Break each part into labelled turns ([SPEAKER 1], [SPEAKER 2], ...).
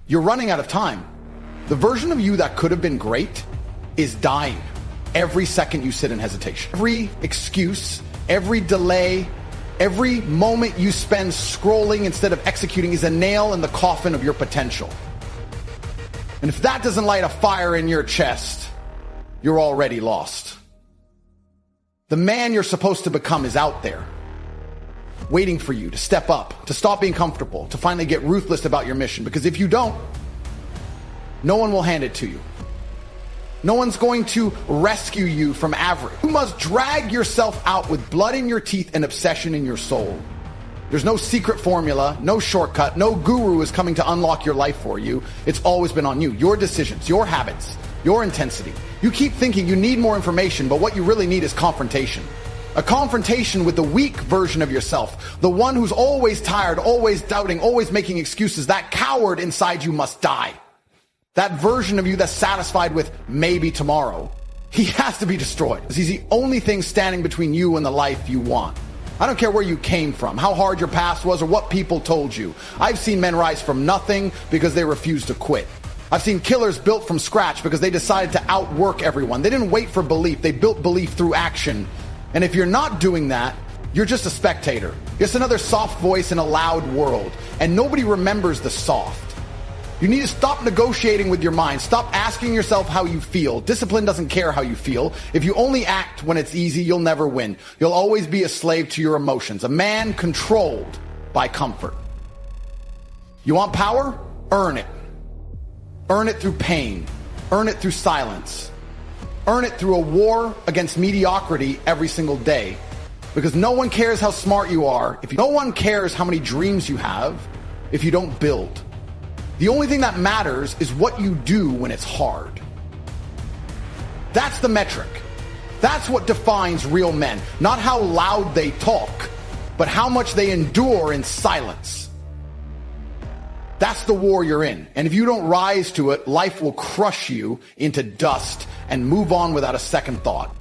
[SPEAKER 1] You're running out of time. The version of you that could have been great is dying every second you sit in hesitation. Every excuse, every delay, every moment you spend scrolling instead of executing is a nail in the coffin of your potential. And if that doesn't light a fire in your chest, you're already lost. The man you're supposed to become is out there, waiting for you to step up, to stop being comfortable, to finally get ruthless about your mission. Because if you don't, no one will hand it to you. No one's going to rescue you from average. You must drag yourself out with blood in your teeth and obsession in your soul. There's no secret formula, no shortcut, no guru is coming to unlock your life for you. It's always been on you. Your decisions, your habits, your intensity. You keep thinking you need more information, but what you really need is confrontation. A confrontation with the weak version of yourself. The one who's always tired, always doubting, always making excuses. That coward inside you must die. That version of you that's satisfied with maybe tomorrow. He has to be destroyed because he's the only thing standing between you and the life you want. I don't care where you came from, how hard your past was, or what people told you. I've seen men rise from nothing because they refused to quit. I've seen killers built from scratch because they decided to outwork everyone. They didn't wait for belief. They built belief through action. And if you're not doing that, you're just a spectator. Just another soft voice in a loud world. And nobody remembers the soft. You need to stop negotiating with your mind. Stop asking yourself how you feel. Discipline doesn't care how you feel. If you only act when it's easy, you'll never win. You'll always be a slave to your emotions. A man controlled by comfort. You want power? Earn it. Earn it through pain. Earn it through silence. Earn it through a war against mediocrity every single day. Because no one cares how smart you are. No one cares how many dreams you have if you don't build. The only thing that matters is what you do when it's hard. That's the metric. That's what defines real men. Not how loud they talk, but how much they endure in silence. That's the war you're in. And if you don't rise to it, life will crush you into dust and move on without a second thought.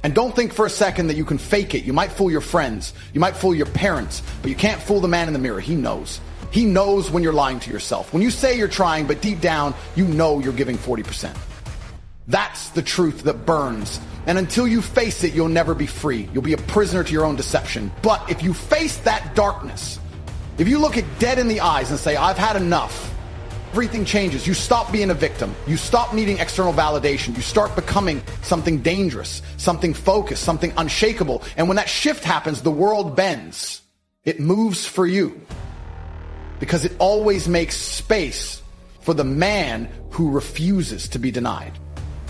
[SPEAKER 1] And don't think for a second that you can fake it. You might fool your friends. You might fool your parents, but you can't fool the man in the mirror. He knows. He knows when you're lying to yourself. When you say you're trying, but deep down, you know you're giving 40%. That's the truth that burns. And until you face it, you'll never be free. You'll be a prisoner to your own deception. But if you face that darkness, if you look it dead in the eyes and say, I've had enough, everything changes. You stop being a victim. You stop needing external validation. You start becoming something dangerous, something focused, something unshakable. And when that shift happens, the world bends. It moves for you. Because it always makes space for the man who refuses to be denied.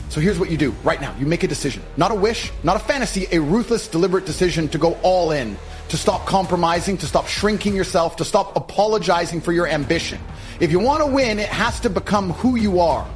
[SPEAKER 1] So here's what you do right now. You make a decision, not a wish, not a fantasy, a ruthless, deliberate decision to go all in, to stop compromising, to stop shrinking yourself, to stop apologizing for your ambition. If you want to win, it has to become who you are.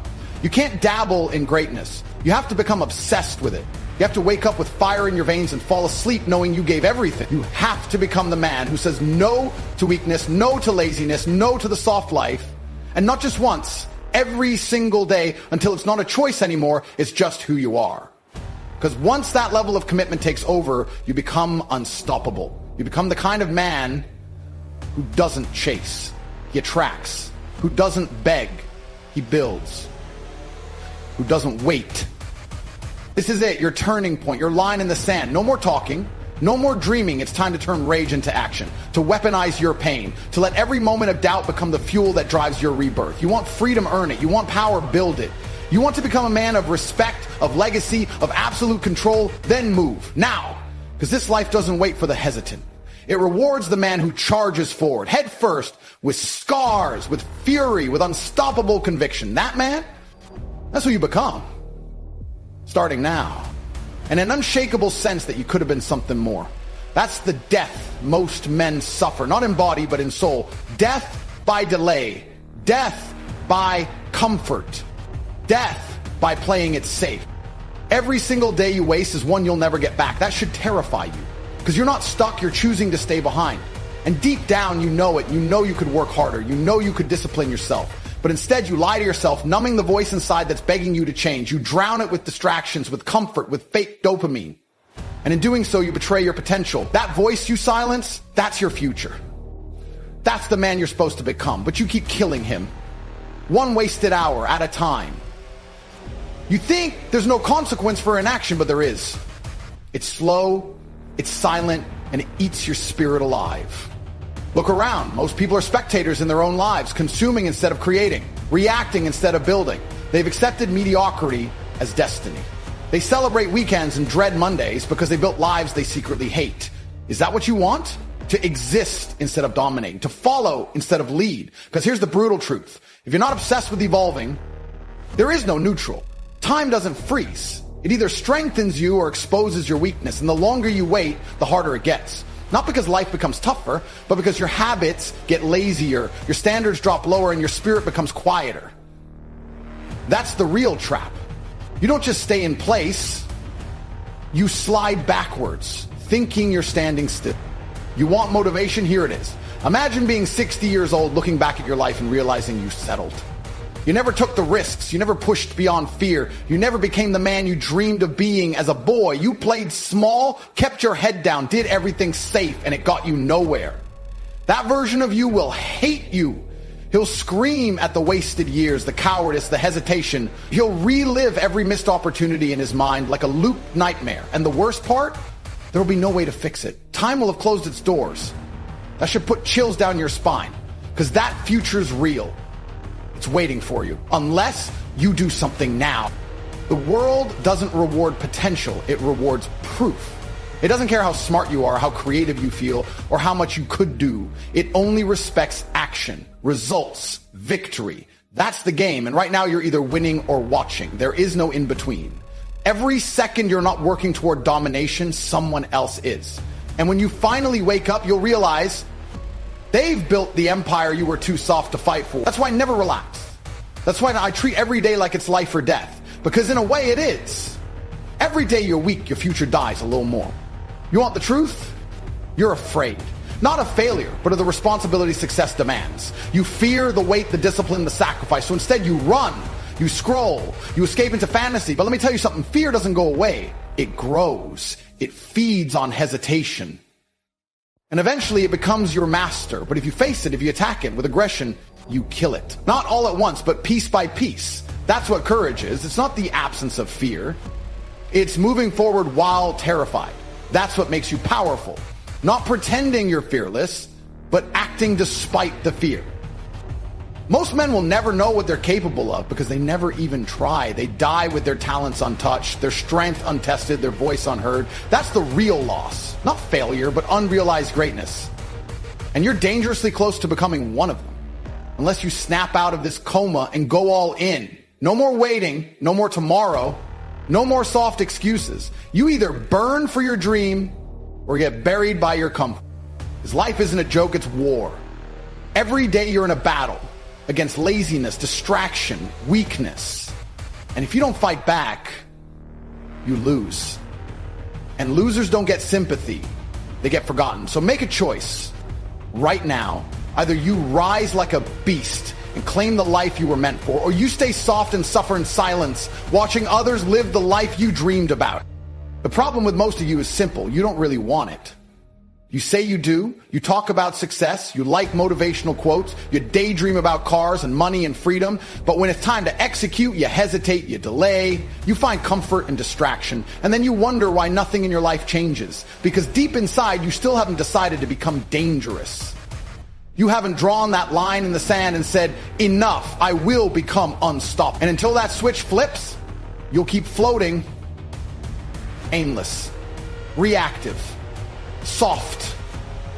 [SPEAKER 1] You can't dabble in greatness. You have to become obsessed with it. You have to wake up with fire in your veins and fall asleep knowing you gave everything. You have to become the man who says no to weakness, no to laziness, no to the soft life. And not just once, every single day until it's not a choice anymore, it's just who you are. Because once that level of commitment takes over, you become unstoppable. You become the kind of man who doesn't chase, he attracts. Who doesn't beg, he builds. Who doesn't wait. This is it, your turning point, your line in the sand. No more talking, no more dreaming. It's time to turn rage into action, to weaponize your pain, to let every moment of doubt become the fuel that drives your rebirth. You want freedom, earn it. You want power, build it. You want to become a man of respect, of legacy, of absolute control, then move. Now, because this life doesn't wait for the hesitant. It rewards the man who charges forward, head first, with scars, with fury, with unstoppable conviction. That man, that's who you become. Starting now. And an unshakable sense that you could have been something more. That's the death most men suffer, not in body, but in soul. Death by delay. Death by comfort. Death by playing it safe. Every single day you waste is one you'll never get back. That should terrify you. Because you're not stuck, you're choosing to stay behind. And deep down, you know it. You know you could work harder. You know you could discipline yourself. But instead, you lie to yourself, numbing the voice inside that's begging you to change. You drown it with distractions, with comfort, with fake dopamine. And in doing so, you betray your potential. That voice you silence, that's your future. That's the man you're supposed to become, but you keep killing him. one wasted hour at a time. You think there's no consequence for inaction, but there is. It's slow, it's silent, and it eats your spirit alive. Look around. Most people are spectators in their own lives, consuming instead of creating, reacting instead of building. They've accepted mediocrity as destiny. They celebrate weekends and dread Mondays because they built lives they secretly hate. Is that what you want? To exist instead of dominate, to follow instead of lead. Because here's the brutal truth. If you're not obsessed with evolving, there is no neutral. Time doesn't freeze. It either strengthens you or exposes your weakness. And the longer you wait, the harder it gets. Not because life becomes tougher, but because your habits get lazier, your standards drop lower, and your spirit becomes quieter. That's the real trap. You don't just stay in place. You slide backwards, thinking you're standing still. You want motivation? Here it is. Imagine being 60 years old, looking back at your life and realizing you settled. You never took the risks. You never pushed beyond fear. You never became the man you dreamed of being as a boy. You played small, kept your head down, did everything safe, and it got you nowhere. That version of you will hate you. He'll scream at the wasted years, the cowardice, the hesitation. He'll relive every missed opportunity in his mind like a looped nightmare. And the worst part? There will be no way to fix it. Time will have closed its doors. That should put chills down your spine, because that future's real. It's waiting for you, unless you do something now. The world doesn't reward potential, it rewards proof. It doesn't care how smart you are, how creative you feel, or how much you could do. It only respects action, results, victory. That's the game, and right now you're either winning or watching. There is no in between. Every second you're not working toward domination, someone else is. And when you finally wake up, you'll realize they've built the empire you were too soft to fight for. That's why I never relax. That's why I treat every day like it's life or death. Because in a way it is. Every day you're weak, your future dies a little more. You want the truth? You're afraid. Not of failure, but of the responsibility success demands. You fear the weight, the discipline, the sacrifice. So instead you run. You scroll, you escape into fantasy. But let me tell you something, fear doesn't go away. It grows. It feeds on hesitation. And eventually it becomes your master. But if you face it, if you attack it with aggression, you kill it. Not all at once, but piece by piece. That's what courage is. It's not the absence of fear. It's moving forward while terrified. That's what makes you powerful. Not pretending you're fearless, but acting despite the fear. Most men will never know what they're capable of because they never even try. They die with their talents untouched, their strength untested, their voice unheard. That's the real loss. Not failure, but unrealized greatness. And you're dangerously close to becoming one of them. Unless you snap out of this coma and go all in. No more waiting, no more tomorrow, no more soft excuses. You either burn for your dream or get buried by your comfort. Because life isn't a joke, it's war. Every day you're in a battle against laziness, distraction, weakness. And if you don't fight back, you lose. And losers don't get sympathy, they get forgotten. So make a choice right now. Either you rise like a beast and claim the life you were meant for, or you stay soft and suffer in silence, watching others live the life you dreamed about. The problem with most of you is simple. You don't really want it. You say you do, you talk about success, you like motivational quotes, you daydream about cars and money and freedom, but when it's time to execute, you hesitate, you delay, you find comfort and distraction, and then you wonder why nothing in your life changes. Because deep inside, you still haven't decided to become dangerous. You haven't drawn that line in the sand and said, enough, I will become unstoppable. And until that switch flips, you'll keep floating, aimless, reactive, soft.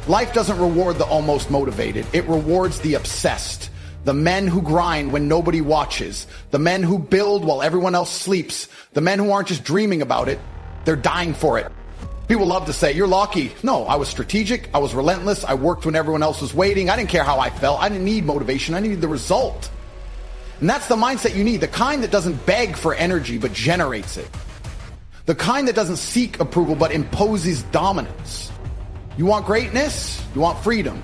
[SPEAKER 1] Life doesn't reward the almost motivated. It rewards the obsessed. The men who grind when nobody watches. The men who build while everyone else sleeps. The men who aren't just dreaming about it, they're dying for it. People love to say, you're lucky. No, I was strategic. I was relentless. I worked when everyone else was waiting. I didn't care how I felt. I didn't need motivation. I needed the result. And that's the mindset you need. The kind that doesn't beg for energy, but generates it. The kind that doesn't seek approval, but imposes dominance. You want greatness? You want freedom?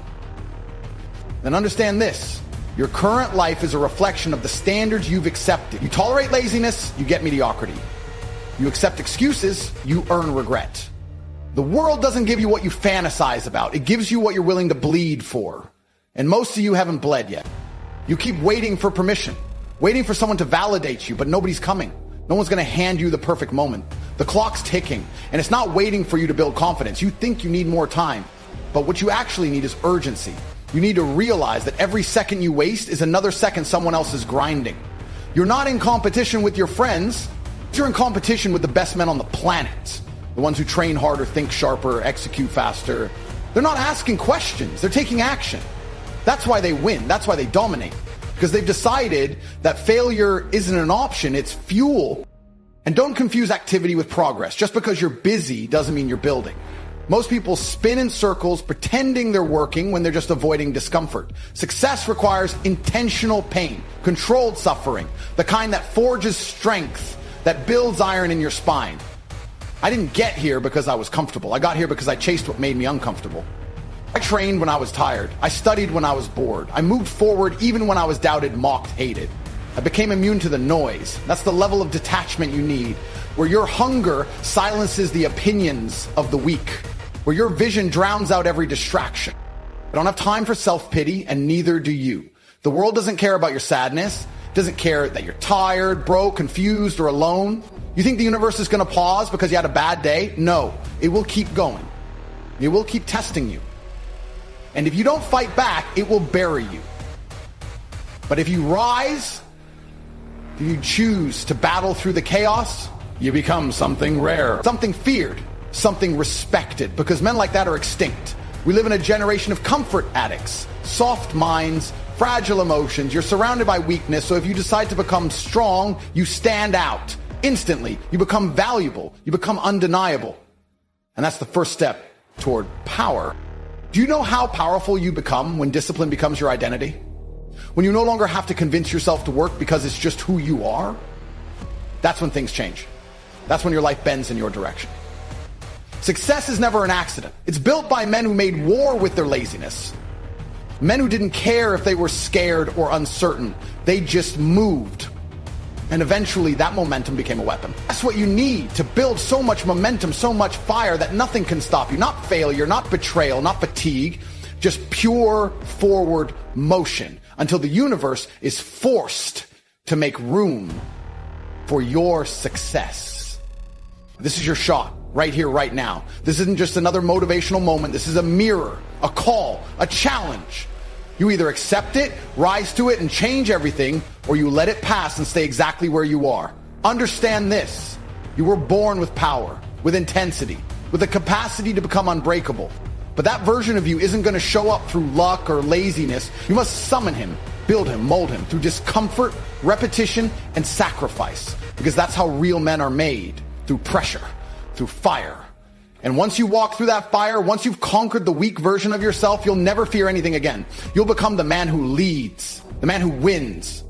[SPEAKER 1] Then understand this. Your current life is a reflection of the standards you've accepted. You tolerate laziness, you get mediocrity. You accept excuses, you earn regret. The world doesn't give you what you fantasize about. It gives you what you're willing to bleed for. And most of you haven't bled yet. You keep waiting for permission, waiting for someone to validate you, but nobody's coming. No one's going to hand you the perfect moment. The clock's ticking, and it's not waiting for you to build confidence. You think you need more time, but what you actually need is urgency. You need to realize that every second you waste is another second someone else is grinding. You're not in competition with your friends. You're in competition with the best men on the planet. The ones who train harder, think sharper, execute faster. They're not asking questions. They're taking action. That's why they win. That's why they dominate. Because they've decided that failure isn't an option, it's fuel. And don't confuse activity with progress. Just because you're busy doesn't mean you're building. Most people spin in circles pretending they're working when they're just avoiding discomfort. Success requires intentional pain, controlled suffering, the kind that forges strength, that builds iron in your spine. I didn't get here because I was comfortable. I got here because I chased what made me uncomfortable. I trained when I was tired. I studied when I was bored. I moved forward even when I was doubted, mocked, hated. I became immune to the noise. That's the level of detachment you need, where your hunger silences the opinions of the weak, where your vision drowns out every distraction. I don't have time for self-pity, and neither do you. The world doesn't care about your sadness, doesn't care that you're tired, broke, confused, or alone. You think the universe is going to pause because you had a bad day? No, it will keep going. It will keep testing you. And if you don't fight back, it will bury you. But if you rise, if you choose to battle through the chaos, you become something rare, something feared, something respected, because men like that are extinct. We live in a generation of comfort addicts, soft minds, fragile emotions. You're surrounded by weakness, so if you decide to become strong, you stand out. Instantly, you become valuable, you become undeniable. And that's the first step toward power. Do you know how powerful you become when discipline becomes your identity? When you no longer have to convince yourself to work because it's just who you are? That's when things change. That's when your life bends in your direction. Success is never an accident. It's built by men who made war with their laziness. Men who didn't care if they were scared or uncertain. They just moved. And eventually that momentum became a weapon. That's what you need to build so much momentum, so much fire that nothing can stop you. Not failure, not betrayal, not fatigue, just pure forward motion until the universe is forced to make room for your success. This is your shot right here, right now. This isn't just another motivational moment. This is a mirror, a call, a challenge. You either accept it, rise to it, and change everything, or you let it pass and stay exactly where you are. Understand this. You were born with power, with intensity, with the capacity to become unbreakable. But that version of you isn't going to show up through luck or laziness. You must summon him, build him, mold him through discomfort, repetition, and sacrifice. Because that's how real men are made, through pressure, through fire. And once you walk through that fire, once you've conquered the weak version of yourself, you'll never fear anything again. You'll become the man who leads, the man who wins,